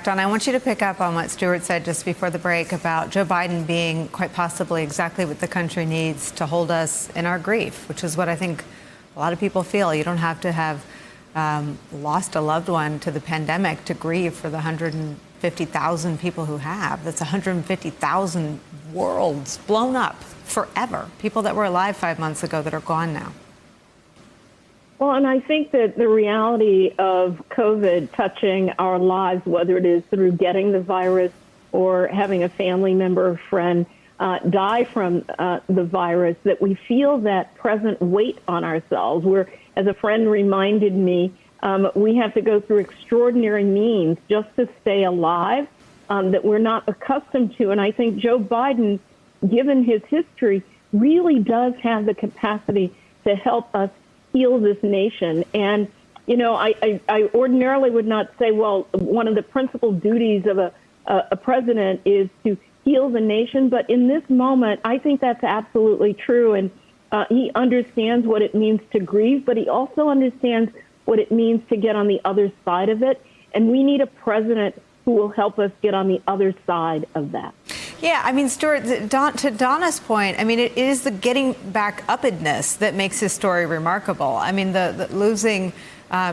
Donna, I want you to pick up on what Stuart said just before the break about Joe Biden being quite possibly exactly what the country needs to hold us in our grief, which is what I think a lot of people feel. You don't have to have lost a loved one to the pandemic to grieve for the 150,000 people who have. That's 150,000 worlds blown up forever. People that were alive 5 months ago that are gone now. Well, and I think that the reality of COVID touching our lives, whether it is through getting the virus or having a family member or friend die from the virus, that we feel that present weight on ourselves. Where, as a friend reminded me, we have to go through extraordinary means just to stay alive that we're not accustomed to. And I think Joe Biden, given his history, really does have the capacity to help us heal this nation. And, you know, I ordinarily would not say, well, one of the principal duties of a president is to heal the nation. But in this moment, I think that's absolutely true. And he understands what it means to grieve, but he also understands what it means to get on the other side of it. And we need a president who will help us get on the other side of that. Yeah, I mean, Stuart, to Donna's point, I mean, it is the getting back upness that makes his story remarkable. I mean, the losing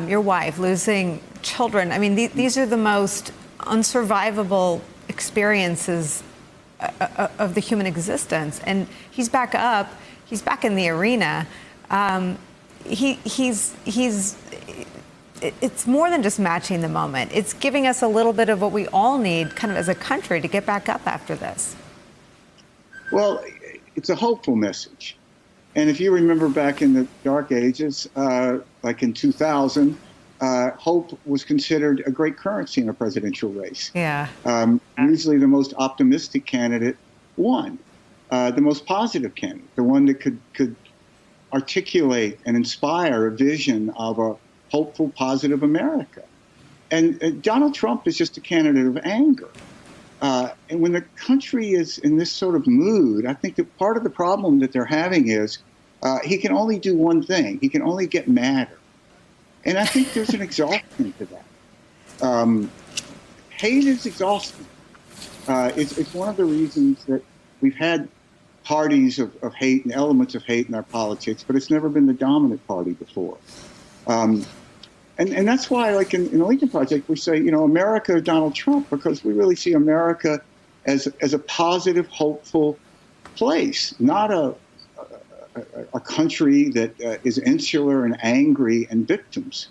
your wife, losing children. I mean, these are the most unsurvivable experiences of the human existence. And he's back up. He's back in the arena. It's more than just matching the moment. It's giving us a little bit of what we all need kind of as a country to get back up after this. Well, it's a hopeful message. And if you remember back in the dark ages, like in 2000, hope was considered a great currency in a presidential race. Yeah. Usually the most optimistic candidate won, the most positive candidate, the one that could articulate and inspire a vision of a hopeful, positive America. And Donald Trump is just a candidate of anger. And when the country is in this sort of mood, I think that part of the problem that they're having is he can only do one thing. He can only get madder. And I think there's an exhaustion to that. Hate is exhausting. It's one of the reasons that we've had parties of hate and elements of hate in our politics, but it's never been the dominant party before. And that's why, like in the Lincoln Project, we say, you know, America or Donald Trump, because we really see America as a positive, hopeful place, not a country that is insular and angry and victims.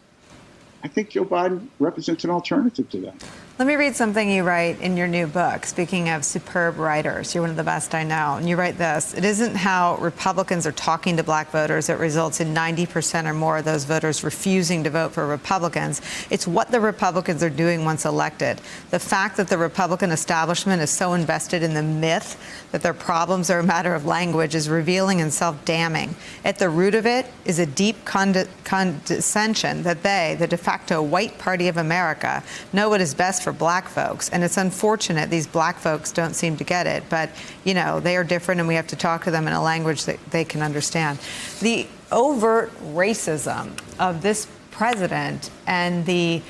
I think Joe Biden represents an alternative to that. Let me read something you write in your new book. Speaking of superb writers, you're one of the best I know. And you write this: it isn't how Republicans are talking to black voters that results in 90% or more of those voters refusing to vote for Republicans. It's what the Republicans are doing once elected. The fact that the Republican establishment is so invested in the myth that their problems are a matter of language is revealing and self-damning. At the root of it is a deep condescension that they, the de facto white party of America, know what is best for black folks. And it's unfortunate these black folks don't seem to get it. But, you know, they are different and we have to talk to them in a language that they can understand. The overt racism of this president and the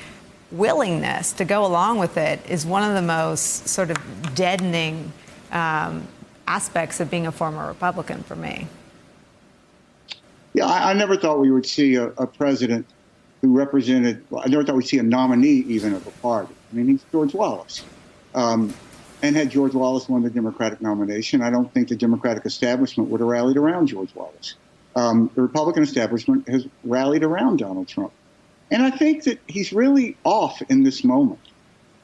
willingness to go along with it is one of the most sort of deadening aspects of being a former Republican for me. Yeah, I never thought we would see a president who represented, I never thought we'd see a nominee even of a party. I mean, he's George Wallace. And had George Wallace won the Democratic nomination, I don't think the Democratic establishment would have rallied around George Wallace. The Republican establishment has rallied around Donald Trump. And I think that he's really off in this moment.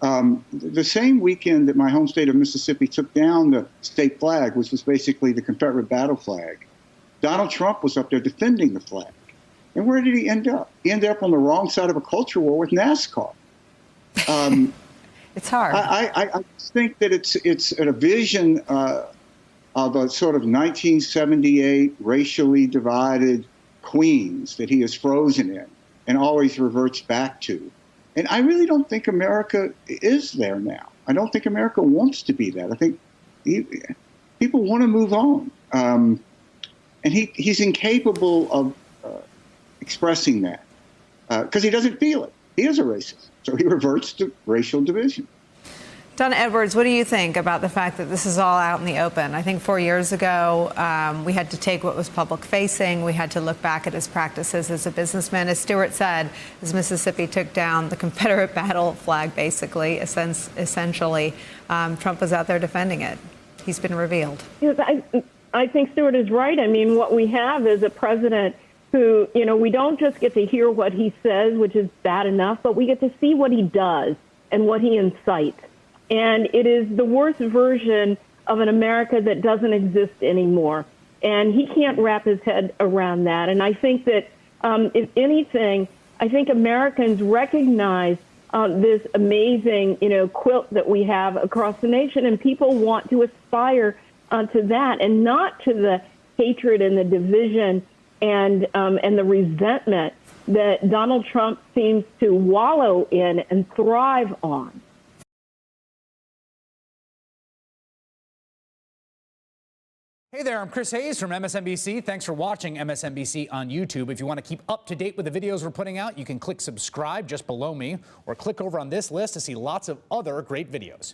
The same weekend that my home state of Mississippi took down the state flag, which was basically the Confederate battle flag, Donald Trump was up there defending the flag. And where did he end up? He ended up on the wrong side of a culture war with NASCAR. It's hard. I think that it's a vision of a sort of 1978 racially divided Queens that he is frozen in and always reverts back to. And I really don't think America is there now. I don't think America wants to be that. I think people want to move on. And he's incapable of expressing that because he doesn't feel it. he is a racist. So he reverts to racial division. Donna Edwards, what do you think about the fact that this is all out in the open? I think 4 years ago, we had to take what was public facing. We had to look back at his practices as a businessman. As Stuart said, as Mississippi took down the Confederate battle flag, basically, essentially, Trump was out there defending it. He's been revealed. Yes, I think Stuart is right. I mean, what we have is a president who, we don't just get to hear what he says, which is bad enough, but we get to see what he does and what he incites. And it is the worst version of an America that doesn't exist anymore. And he can't wrap his head around that. And I think that, if anything, I think Americans recognize this amazing, quilt that we have across the nation, and people want to aspire to that and not to the hatred and the division and the resentment that Donald Trump seems to wallow in and thrive on. Hey there, I'm Chris Hayes from MSNBC. Thanks for watching MSNBC on YouTube. If you want to keep up to date with the videos we're putting out, you can click subscribe just below me or click over on this list to see lots of other great videos.